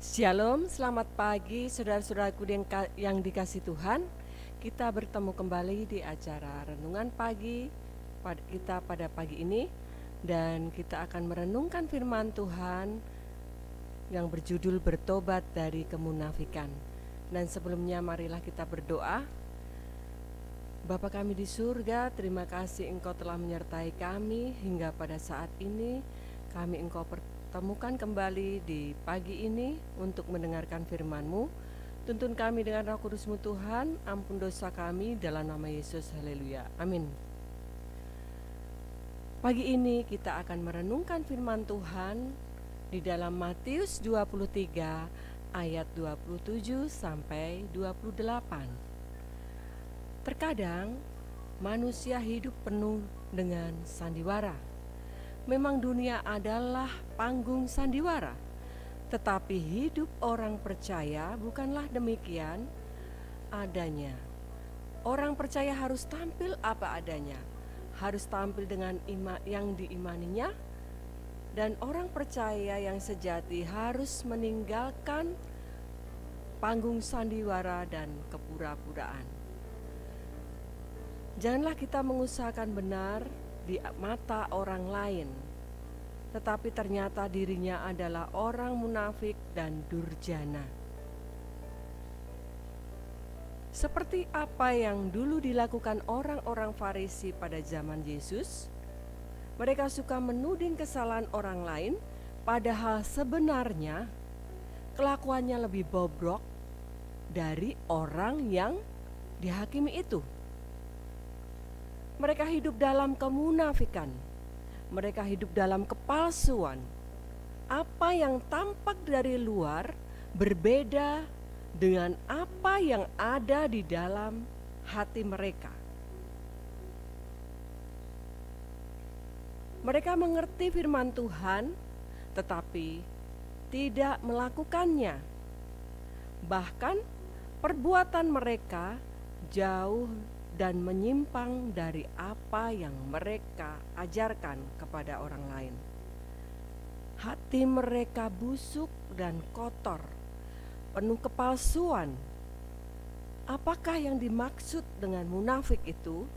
Shalom, selamat pagi saudara-saudaraku yang dikasih Tuhan. Kita bertemu kembali di acara Renungan Pagi kita pada pagi ini. Dan kita akan merenungkan firman Tuhan yang berjudul Bertobat dari Kemunafikan. Dan sebelumnya marilah kita berdoa. Bapa kami di surga, terima kasih Engkau telah menyertai kami hingga pada saat ini. Kami Engkau pertemukan kembali di pagi ini untuk mendengarkan firman-Mu. Tuntun kami dengan Roh Kudus-Mu Tuhan, ampun dosa kami dalam nama Yesus, haleluya, amin. Pagi ini kita akan merenungkan firman Tuhan di dalam Matius 23 ayat 27 sampai 28. Terkadang manusia hidup penuh dengan sandiwara. Memang dunia adalah panggung sandiwara, tetapi hidup orang percaya bukanlah demikian adanya. Orang percaya harus tampil apa adanya, harus tampil dengan yang diimaninya, dan orang percaya yang sejati harus meninggalkan panggung sandiwara dan kepura-puraan. Janganlah kita mengusahakan benar di mata orang lain, tetapi ternyata dirinya adalah orang munafik dan durjana. Seperti apa yang dulu dilakukan orang-orang Farisi pada zaman Yesus, mereka suka menuding kesalahan orang lain, padahal sebenarnya kelakuannya lebih bobrok dari orang yang dihakimi itu. Mereka hidup dalam kemunafikan. Mereka hidup dalam kepalsuan. Apa yang tampak dari luar berbeda dengan apa yang ada di dalam hati mereka. Mereka mengerti firman Tuhan, tetapi tidak melakukannya. Bahkan perbuatan mereka jauh dan menyimpang dari apa yang mereka ajarkan kepada orang lain. Hati mereka busuk dan kotor, penuh kepalsuan. Apakah yang dimaksud dengan munafik itu?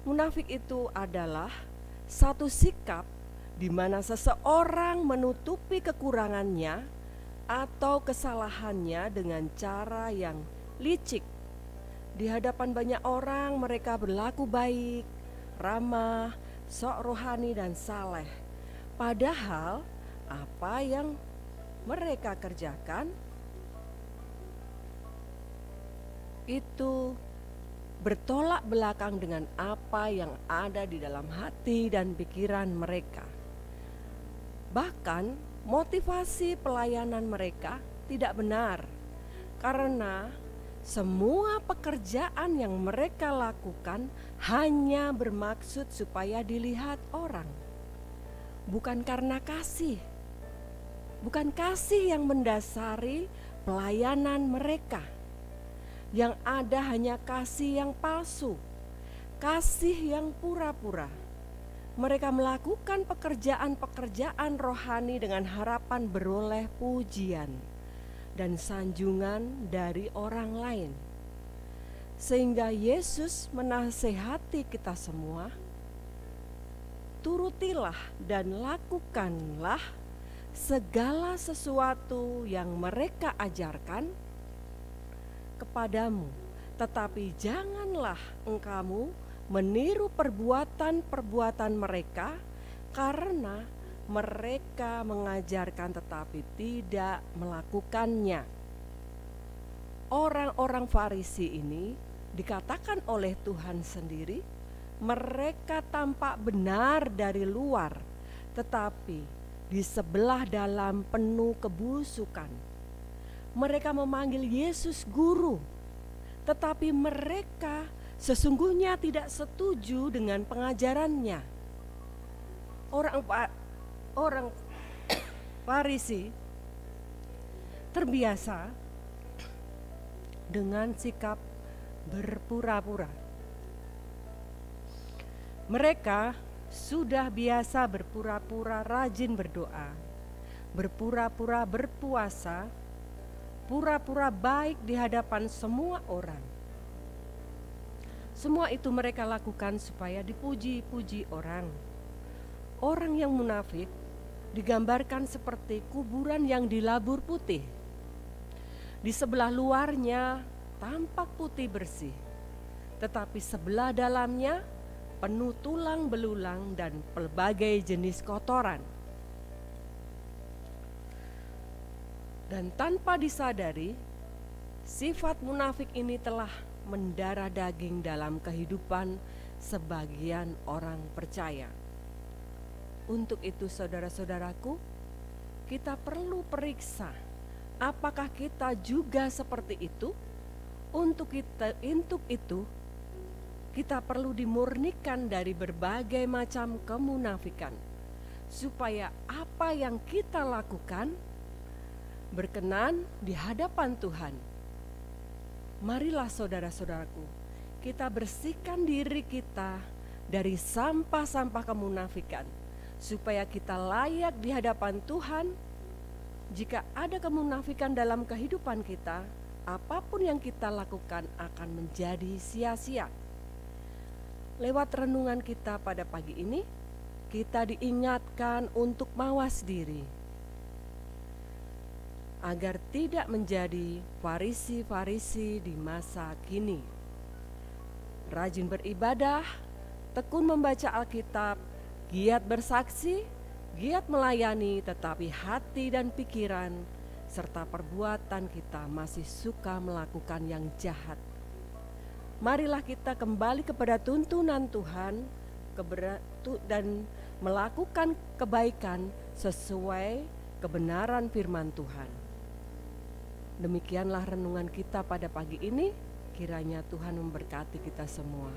Munafik itu adalah satu sikap di mana seseorang menutupi kekurangannya atau kesalahannya dengan cara yang licik. Di hadapan banyak orang mereka berlaku baik, ramah, sok rohani dan saleh. Padahal apa yang mereka kerjakan itu bertolak belakang dengan apa yang ada di dalam hati dan pikiran mereka. Bahkan motivasi pelayanan mereka tidak benar, karena semua pekerjaan yang mereka lakukan hanya bermaksud supaya dilihat orang. Bukan karena kasih. Bukan kasih yang mendasari pelayanan mereka. Yang ada hanya kasih yang palsu, kasih yang pura-pura. Mereka melakukan pekerjaan-pekerjaan rohani dengan harapan beroleh pujian dan sanjungan dari orang lain. Sehingga Yesus menasehati kita semua, turutilah dan lakukanlah segala sesuatu yang mereka ajarkan kepadamu, tetapi janganlah engkau meniru perbuatan-perbuatan mereka, karena mereka mengajarkan tetapi tidak melakukannya. Orang-orang Farisi ini dikatakan oleh Tuhan sendiri, mereka tampak benar dari luar, tetapi di sebelah dalam penuh kebusukan. Mereka memanggil Yesus guru, tetapi mereka sesungguhnya tidak setuju dengan pengajarannya. Orang Farisi terbiasa dengan sikap berpura-pura. Mereka sudah biasa berpura-pura rajin berdoa, berpura-pura berpuasa, pura-pura baik di hadapan semua orang. Semua itu mereka lakukan supaya dipuji-puji orang. Orang yang munafik digambarkan seperti kuburan yang dilabur putih. Di sebelah luarnya tampak putih bersih, tetapi sebelah dalamnya penuh tulang belulang dan pelbagai jenis kotoran. Dan tanpa disadari, sifat munafik ini telah mendarah daging dalam kehidupan sebagian orang percaya. Untuk itu saudara-saudaraku, kita perlu periksa apakah kita juga seperti itu. Untuk itu kita perlu dimurnikan dari berbagai macam kemunafikan, supaya apa yang kita lakukan berkenan di hadapan Tuhan. Marilah saudara-saudaraku, kita bersihkan diri kita dari sampah-sampah kemunafikan, supaya kita layak di hadapan Tuhan. Jika ada kemunafikan dalam kehidupan kita, apapun yang kita lakukan akan menjadi sia-sia. Lewat renungan kita pada pagi ini, kita diingatkan untuk mawas diri, agar tidak menjadi farisi-farisi di masa kini. Rajin beribadah, tekun membaca Alkitab, giat bersaksi, giat melayani, tetapi hati dan pikiran serta perbuatan kita masih suka melakukan yang jahat. Marilah kita kembali kepada tuntunan Tuhan dan melakukan kebaikan sesuai kebenaran firman Tuhan. Demikianlah renungan kita pada pagi ini. Kiranya Tuhan memberkati kita semua.